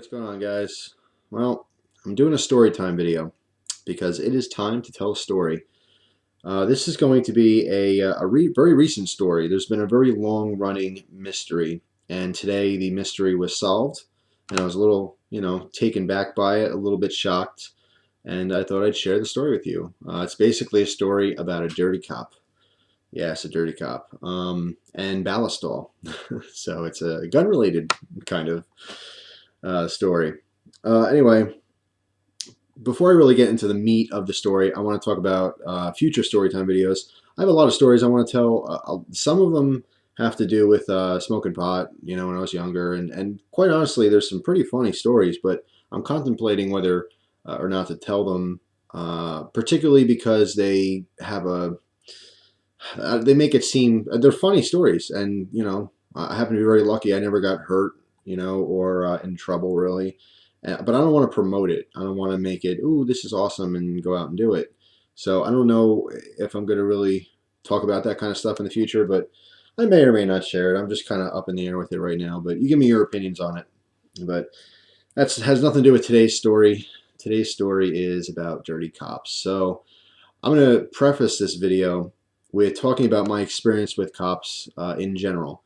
What's going on, guys? Well, I'm doing a story time video because it is time to tell a story. This is going to be a very recent story. There's been a very long-running mystery, and today the mystery was solved, and I was a little, taken back by it, a little bit shocked, and I thought I'd share the story with you. It's basically a story about a dirty cop. Yes, a dirty cop, and Ballistol. So it's a gun-related kind of story. Anyway, before I really get into the meat of the story, I want to talk about future storytime videos. I have a lot of stories I want to tell. Some of them have to do with smoking pot, when I was younger, and quite honestly, there's some pretty funny stories, but I'm contemplating whether or not to tell them, particularly because they have they make it seem, they're funny stories, and, I happen to be very lucky. I never got hurt, or in trouble really. But I don't want to promote it. I don't want to make it, ooh, this is awesome, and go out and do it. So I don't know if I'm going to really talk about that kind of stuff in the future, but I may or may not share it. I'm just kind of up in the air with it right now, but you give me your opinions on it. But that has nothing to do with today's story. Today's story is about dirty cops. So I'm going to preface this video with talking about my experience with cops in general.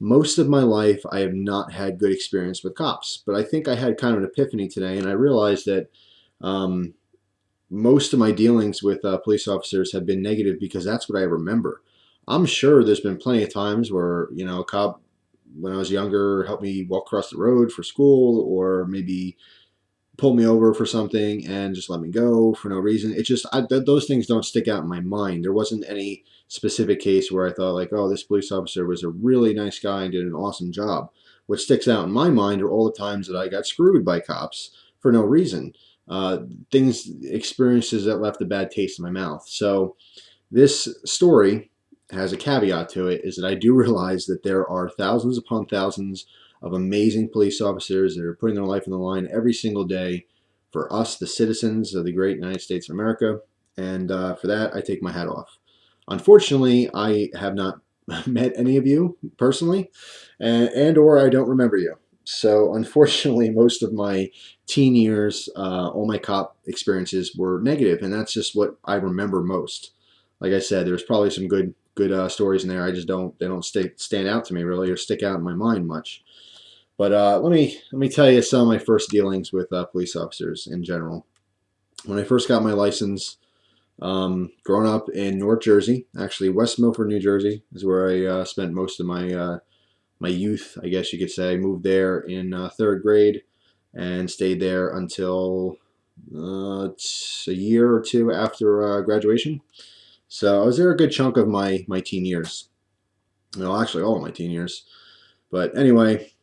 Most of my life, I have not had good experience with cops, but I think I had kind of an epiphany today, and I realized that most of my dealings with police officers have been negative because that's what I remember. I'm sure there's been plenty of times where, a cop, when I was younger, helped me walk across the road for school, or maybe pulled me over for something and just let me go for no reason. It just, those things don't stick out in my mind. There wasn't any specific case where I thought like, oh, this police officer was a really nice guy and did an awesome job. What sticks out in my mind are all the times that I got screwed by cops for no reason. Experiences that left a bad taste in my mouth. So this story has a caveat to it, is that I do realize that there are thousands upon thousands of amazing police officers that are putting their life on the line every single day for us, the citizens of the great United States of America. And for that, I take my hat off. Unfortunately, I have not met any of you personally, and or I don't remember you. So unfortunately, most of my teen years, all my cop experiences were negative, and that's just what I remember most. Like I said, there's probably some good stories in there. I just they don't stand out to me really, or stick out in my mind much. But let me tell you some of my first dealings with police officers in general. When I first got my license, growing up in North Jersey, actually West Milford, New Jersey, is where I spent most of my my youth, I guess you could say. Moved there in third grade and stayed there until a year or two after graduation. So I was there a good chunk of my teen years. Well, actually all of my teen years. But anyway,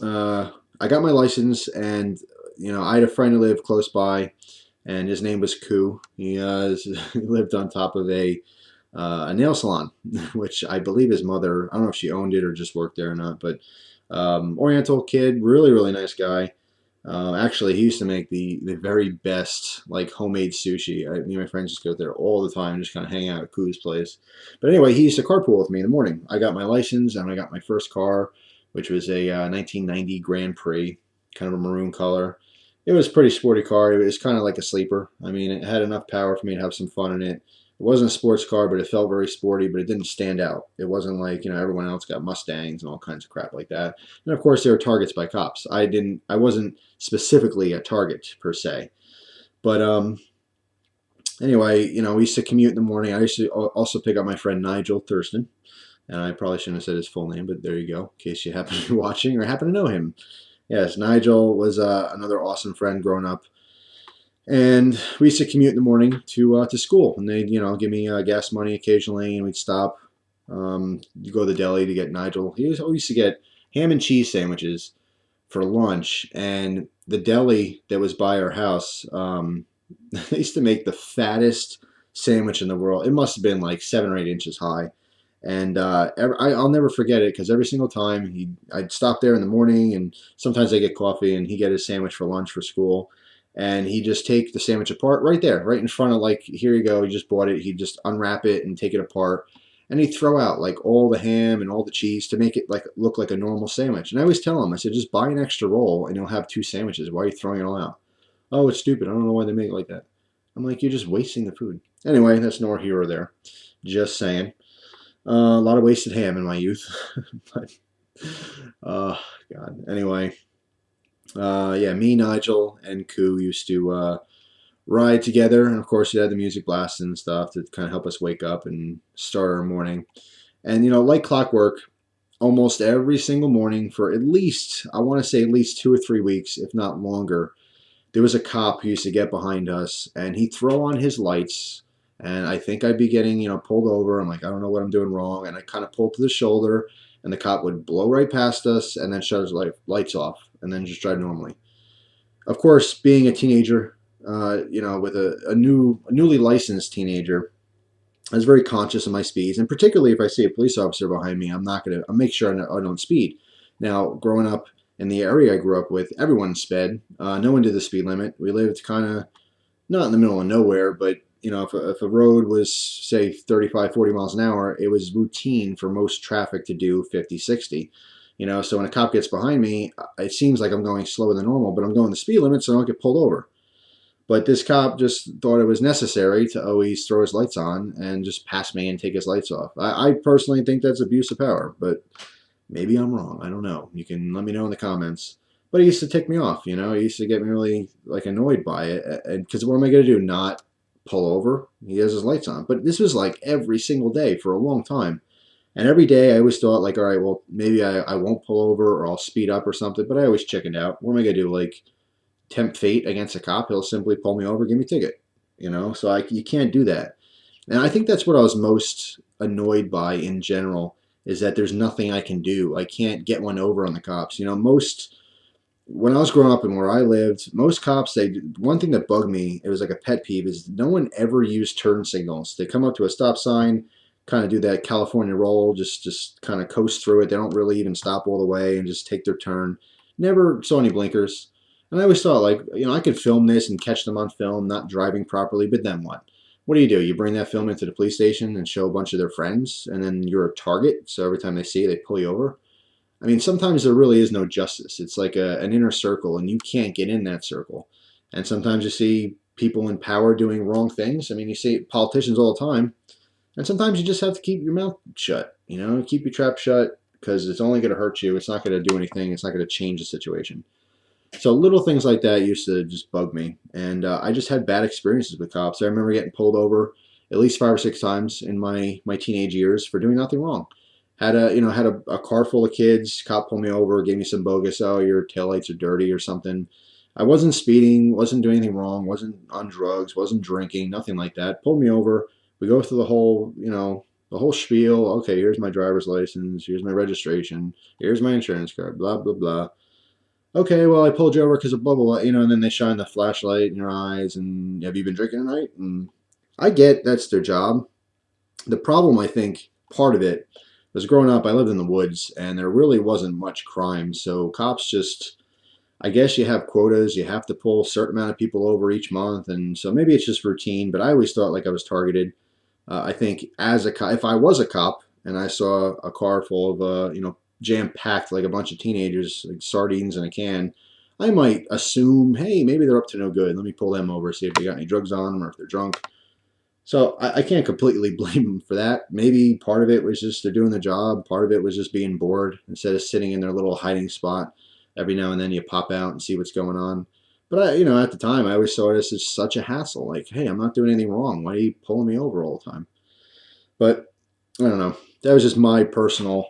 I got my license, and I had a friend who lived close by, and his name was Koo. He lived on top of a nail salon, which I believe his mother, I don't know if she owned it or just worked there or not, but Oriental kid, really nice guy. Actually, he used to make the very best like homemade sushi. Me and my friends just go there all the time, just kind of hang out at Koo's place. But anyway, he used to carpool with me in the morning. I got my license and I got my first car, which was a 1990 Grand Prix, kind of a maroon color. It was a pretty sporty car. It was kind of like a sleeper. I mean, it had enough power for me to have some fun in it. It wasn't a sports car, but it felt very sporty, but it didn't stand out. It wasn't like, everyone else got Mustangs and all kinds of crap like that. And of course, there were targets by cops. I wasn't specifically a target per se. But anyway, we used to commute in the morning. I used to also pick up my friend Nigel Thurston. And I probably shouldn't have said his full name, but there you go, in case you happen to be watching or happen to know him. Yes, Nigel was another awesome friend growing up. And we used to commute in the morning to school. And they'd, give me gas money occasionally, and we'd stop. You go to the deli to get Nigel. He always used to get ham and cheese sandwiches for lunch. And the deli that was by our house, they used to make the fattest sandwich in the world. It must have been like 7 or 8 inches high. And I'll never forget it, because every single time I'd stop there in the morning, and sometimes I get coffee, and he'd get his sandwich for lunch for school, and he'd just take the sandwich apart right there, right in front of, like, here you go, he just bought it. He'd just unwrap it and take it apart, and he'd throw out like all the ham and all the cheese to make it like look like a normal sandwich. And I always tell him, I said, just buy an extra roll and you'll have two sandwiches. Why are you throwing it all out? Oh, it's stupid. I don't know why they make it like that. I'm like, you're just wasting the food. Anyway, that's nor here or there. Just saying. A lot of wasted ham in my youth. But, God. Anyway, yeah, me, Nigel, and Koo used to ride together. And of course, you had the music blasting and stuff to kind of help us wake up and start our morning. And, like clockwork, almost every single morning for at least, I want to say at least 2 or 3 weeks, if not longer, there was a cop who used to get behind us and he'd throw on his lights. And I think I'd be getting, pulled over. I'm like, I don't know what I'm doing wrong. And I kind of pulled to the shoulder and the cop would blow right past us and then shut his lights off and then just drive normally. Of course, being a teenager, with a newly licensed teenager, I was very conscious of my speeds, and particularly if I see a police officer behind me, I'll make sure I don't speed. Now, growing up in the area I grew up with, everyone sped. No one did the speed limit. We lived kind of not in the middle of nowhere, but if a road was say 35, 40 miles an hour, it was routine for most traffic to do 50, 60. So when a cop gets behind me, it seems like I'm going slower than normal, but I'm going the speed limit so I don't get pulled over. But this cop just thought it was necessary to always throw his lights on and just pass me and take his lights off. I personally think that's abuse of power, but maybe I'm wrong. I don't know. You can let me know in the comments. But he used to tick me off, He used to get me really like annoyed by it. And because what am I going to do? Not pull over? He has his lights on. But this was like every single day for a long time. And every day I always thought like, all right, well, maybe I won't pull over or I'll speed up or something. But I always chickened out. What am I going to do? Like tempt fate against a cop? He'll simply pull me over, give me a ticket. So you can't do that. And I think that's what I was most annoyed by in general is that there's nothing I can do. I can't get one over on the cops. When I was growing up and where I lived, most cops, one thing that bugged me, it was like a pet peeve, is no one ever used turn signals. They come up to a stop sign, kind of do that California roll, just kind of coast through it. They don't really even stop all the way and just take their turn. Never saw any blinkers. And I always thought, like, I could film this and catch them on film, not driving properly, but then what? What do? You bring that film into the police station and show a bunch of their friends, and then you're a target, so every time they see you, they pull you over? I mean, sometimes there really is no justice. It's like an inner circle, and you can't get in that circle. And sometimes you see people in power doing wrong things. I mean, you see politicians all the time, and sometimes you just have to keep your mouth shut, keep your trap shut, because it's only going to hurt you. It's not going to do anything. It's not going to change the situation. So little things like that used to just bug me, and I just had bad experiences with cops. I remember getting pulled over at least 5 or 6 times in my teenage years for doing nothing wrong. Had a car full of kids. Cop pulled me over, gave me some bogus. Oh, your taillights are dirty or something. I wasn't speeding, wasn't doing anything wrong, wasn't on drugs, wasn't drinking, nothing like that. Pulled me over. We go through the whole spiel. Okay, here's my driver's license. Here's my registration. Here's my insurance card. Blah blah blah. Okay, well, I pulled you over because of blah, blah, blah, and then they shine the flashlight in your eyes, and have you been drinking tonight? And I get that's their job. The problem, I think, part of it was growing up, I lived in the woods, and there really wasn't much crime, so cops just, I guess you have quotas, you have to pull a certain amount of people over each month, and so maybe it's just routine, but I always thought like I was targeted. I think as a cop, if I was a cop, and I saw a car full of, jam-packed like a bunch of teenagers, like sardines in a can, I might assume, hey, maybe they're up to no good. Let me pull them over, see if they got any drugs on them or if they're drunk. So I can't completely blame them for that. Maybe part of it was just they're doing the job. Part of it was just being bored. Instead of sitting in their little hiding spot, every now and then you pop out and see what's going on. But at the time, I always saw this as such a hassle. Like, hey, I'm not doing anything wrong. Why are you pulling me over all the time? But I don't know. That was just my personal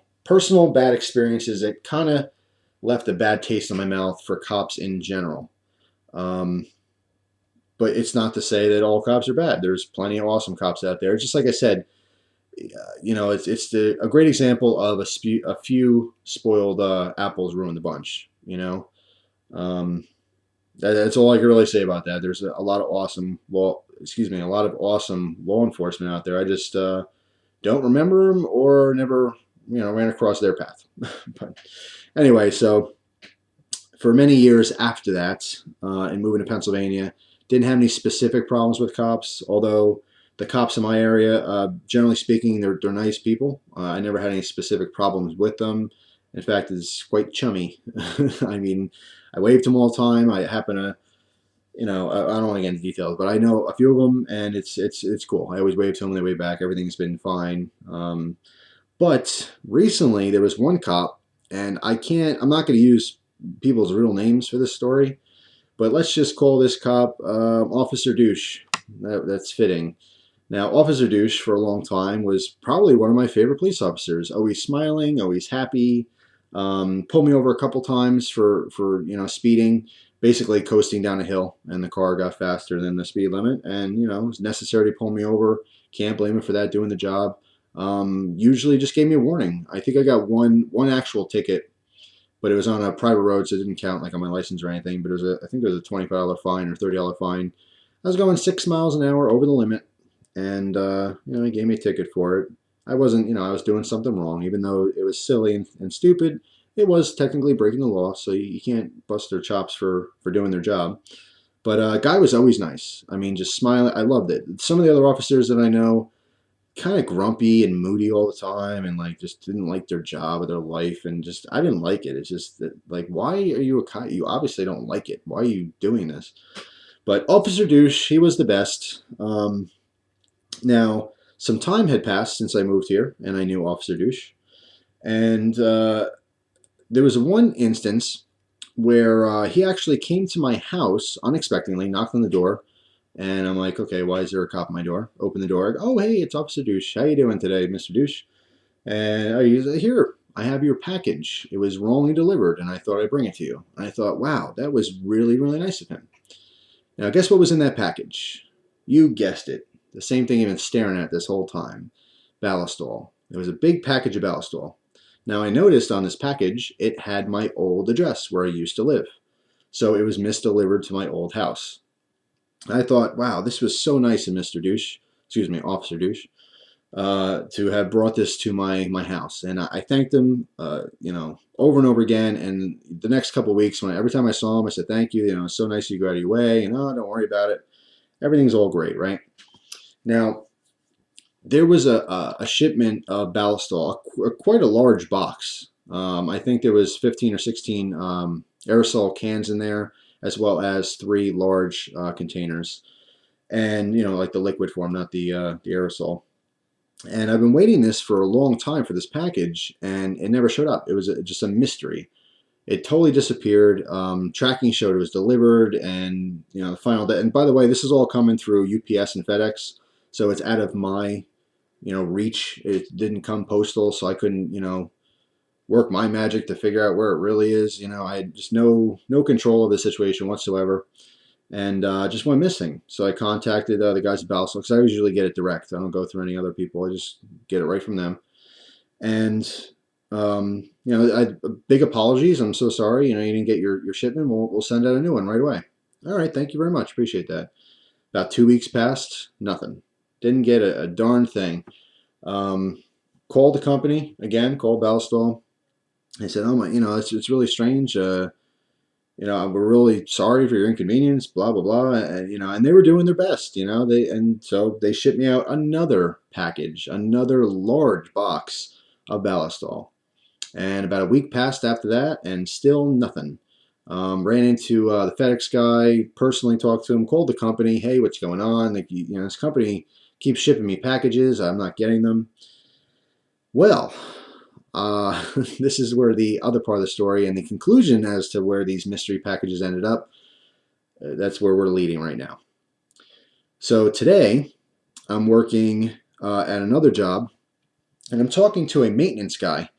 bad experiences that kind of left a bad taste in my mouth for cops in general. But it's not to say that all cops are bad. There's plenty of awesome cops out there. Just like I said, it's a great example of a few spoiled apples ruin the bunch. That's all I can really say about that. There's a lot of awesome a lot of awesome law enforcement out there. I just don't remember them or never ran across their path. But anyway, so for many years after that, and moving to Pennsylvania, didn't have any specific problems with cops, although The cops in my area, generally speaking, they're nice people. I never had any specific problems with them. In fact, it's quite chummy. I mean, I wave to them all the time. I happen to, I don't want to get into details, but I know a few of them, and it's cool. I always wave to them, they wave back. Everything's been fine. But recently, there was one cop, and I'm not going to use people's real names for this story, but let's just call this cop Officer Douche. That's fitting. Now, Officer Douche, for a long time, was probably one of my favorite police officers. Always smiling, always happy. Pulled me over a couple times for speeding, basically coasting down a hill, and the car got faster than the speed limit. And it was necessary to pull me over. Can't blame him for that, doing the job. Usually just gave me a warning. I think I got one actual ticket, but it was on a private road, so it didn't count like on my license or anything. But I think it was a $25 fine or $30 fine. I was going 6 miles an hour over the limit, and he gave me a ticket for it. I wasn't, I was doing something wrong, even though it was silly and stupid. It was technically breaking the law, so you can't bust their chops for doing their job. But guy was always nice. I mean, just smiling. I loved it. Some of the other officers that I know, kind of grumpy and moody all the time, and like just didn't like their job or their life, and just I didn't like it. It's just that, like, why are you a cop? You obviously don't like it. Why are you doing this? But Officer Douche, he was the best. Now, some time had passed since I moved here, and I knew Officer Douche. And there was one instance where he actually came to my house unexpectedly, knocked on the door, and I'm like, okay, why is there a cop at my door? Open the door. Oh, hey, it's Officer Douche. How you doing today, Mr. Douche? And he's like, here, I have your package. It was wrongly delivered, and I thought I'd bring it to you. And I thought, wow, that was really, really nice of him. Now, guess what was in that package? You guessed it. The same thing you've been staring at this whole time. Ballistol. It was a big package of Ballistol. Now, I noticed on this package, it had my old address where I used to live. So it was misdelivered to my old house. I thought, wow, this was so nice of Mr. Douche, excuse me, Officer Douche, to have brought this to my house. And I thanked him, over and over again. And the next couple of weeks, every time I saw him, I said, thank you. It's so nice you go out of your way. And don't worry about it. Everything's all great, right? Now, there was a shipment of Ballistol, quite a large box. I think there was 15 or 16 aerosol cans in there, as well as 3 large containers, and like the liquid form, not the aerosol. And I've been waiting this for a long time for this package, and it never showed up. It was just a mystery. It totally disappeared. Tracking showed it was delivered, and the final day. And by the way, this is all coming through UPS and FedEx, so it's out of my reach. It didn't come postal, so I couldn't work my magic to figure out where it really is. I had just no control of the situation whatsoever, and just went missing. So I contacted the guys at Ballistol, because I usually get it direct. I don't go through any other people. I just get it right from them. And big apologies. I'm so sorry. You didn't get your shipment. We'll send out a new one right away. All right, thank you very much. Appreciate that. About 2 weeks passed, nothing. Didn't get a darn thing. Called the company again. Called Ballistol. They said, "Oh my, it's really strange. We're really sorry for your inconvenience. Blah blah blah." And they were doing their best. So they shipped me out another package, another large box of Ballistol. And about a week passed after that, and still nothing. Ran into the FedEx guy, personally talked to him, called the company. Hey, what's going on? This company keeps shipping me packages. I'm not getting them. Well, this is where the other part of the story and the conclusion as to where these mystery packages ended up, that's where we're leading right now. So today, I'm working at another job, and I'm talking to a maintenance guy.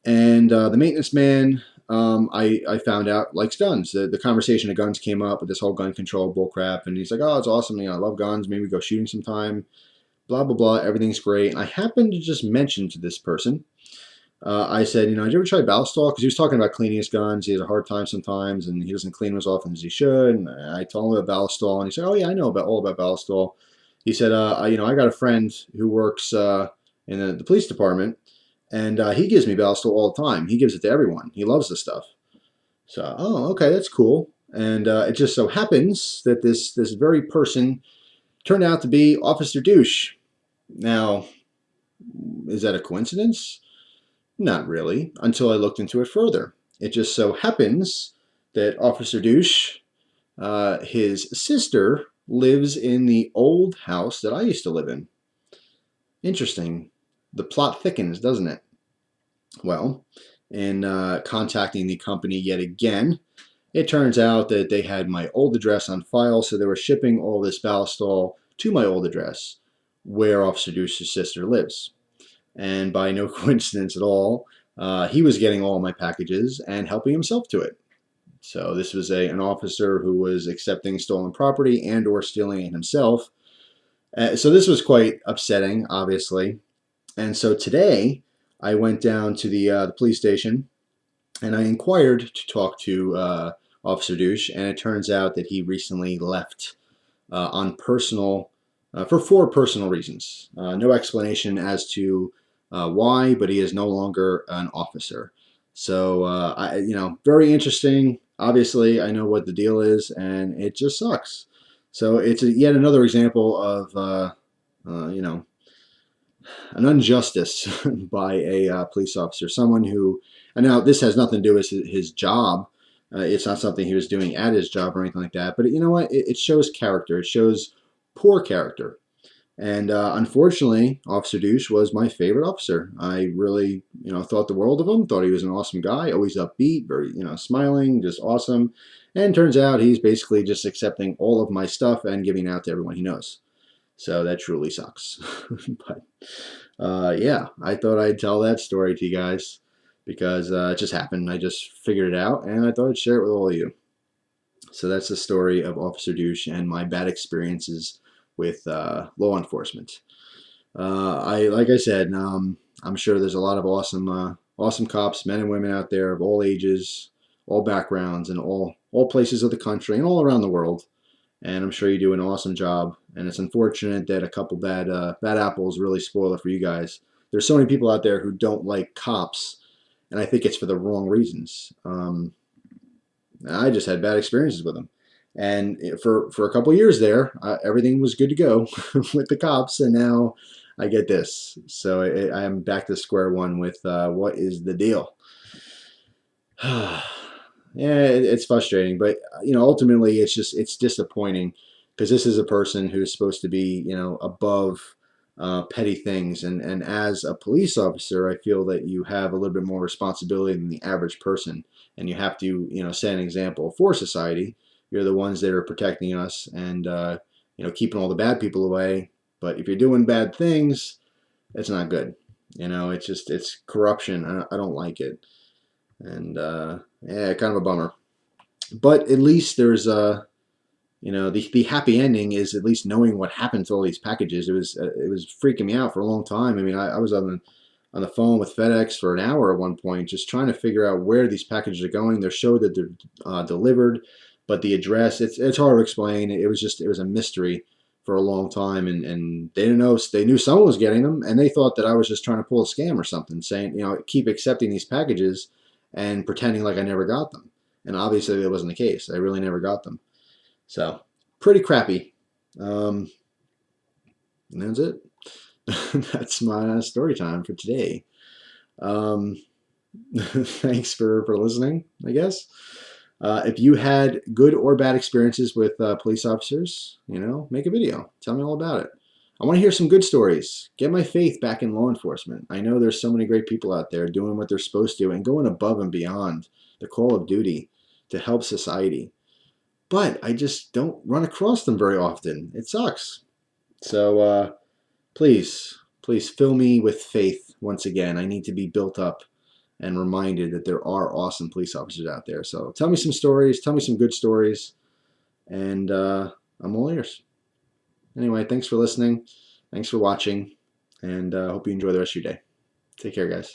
And the maintenance man, I found out, likes guns. The conversation of guns came up with this whole gun control bullcrap, and he's like, "Oh, it's awesome. I love guns. Maybe go shooting sometime. Blah blah blah. Everything's great." And I happened to just mention to this person, I said, "Did you ever try Ballistol?" Because he was talking about cleaning his guns. He has a hard time sometimes, and he doesn't clean them as often as he should. And I told him about Ballistol, and he said, "Oh yeah, I know all about Ballistol." He said, I got a friend who works in the police department, and he gives me Ballistol all the time. He gives it to everyone. He loves the stuff." So, oh, okay, that's cool. And it just so happens that this very person turned out to be Officer Douche. Now, is that a coincidence? Not really, until I looked into it further. It just so happens that Officer Douche, his sister, lives in the old house that I used to live in. Interesting. The plot thickens, doesn't it? Well, in contacting the company yet again, it turns out that they had my old address on file, so they were shipping all this Ballistol to my old address, where Officer Douche's sister lives. And by no coincidence at all, he was getting all my packages and helping himself to it. So this was an officer who was accepting stolen property and or stealing it himself. So this was quite upsetting, obviously. And so today I went down to the police station and I inquired to talk to Officer Douche, and it turns out that he recently left on personal for 4 personal reasons. No explanation as to why, but he is no longer an officer. So very interesting. Obviously, I know what the deal is, and it just sucks. So it's yet another example of an injustice by a police officer, someone who, and now this has nothing to do with his job. It's not something he was doing at his job or anything like that. But you know what? It shows character. It shows poor character. And unfortunately, Officer Douche was my favorite officer. I really, thought the world of him. Thought he was an awesome guy, always upbeat, very, smiling, just awesome. And turns out he's basically just accepting all of my stuff and giving it out to everyone he knows. So that truly sucks. But yeah, I thought I'd tell that story to you guys because it just happened. I just figured it out, and I thought I'd share it with all of you. So that's the story of Officer Douche and my bad experiences with law enforcement. Like I said, I'm sure there's a lot of awesome cops, men and women out there of all ages, all backgrounds, and all places of the country and all around the world. And I'm sure you do an awesome job. And it's unfortunate that a couple bad apples really spoil it for you guys. There's so many people out there who don't like cops, and I think it's for the wrong reasons. I just had bad experiences with them. And for a couple years there, everything was good to go with the cops, and now I get this. So I am back to square one with what is the deal? Yeah, it's frustrating, but ultimately it's disappointing because this is a person who's supposed to be above petty things, and as a police officer, I feel that you have a little bit more responsibility than the average person, and you have to set an example for society. You're the ones that are protecting us and keeping all the bad people away. But if you're doing bad things, it's not good. It's corruption. I don't like it. And yeah, kind of a bummer. But at least there's the happy ending is at least knowing what happened to all these packages. It was freaking me out for a long time. I mean, I was on the phone with FedEx for an hour at one point, just trying to figure out where these packages are going. They're showed that they're delivered, but the address it's hard to explain. It was a mystery for a long time, and they didn't know. They knew someone was getting them, and they thought that I was just trying to pull a scam or something, saying keep accepting these packages and pretending like I never got them. And obviously that wasn't the case. I really never got them. So pretty crappy. And that's it. That's my story time for today. Thanks for listening, I guess. If you had good or bad experiences with police officers, make a video. Tell me all about it. I want to hear some good stories. Get my faith back in law enforcement. I know there's so many great people out there doing what they're supposed to and going above and beyond the call of duty to help society. But I just don't run across them very often. It sucks. So please fill me with faith once again. I need to be built up and reminded that there are awesome police officers out there. So tell me some stories. Tell me some good stories. And I'm all ears. Anyway, thanks for listening. Thanks for watching. And hope you enjoy the rest of your day. Take care, guys.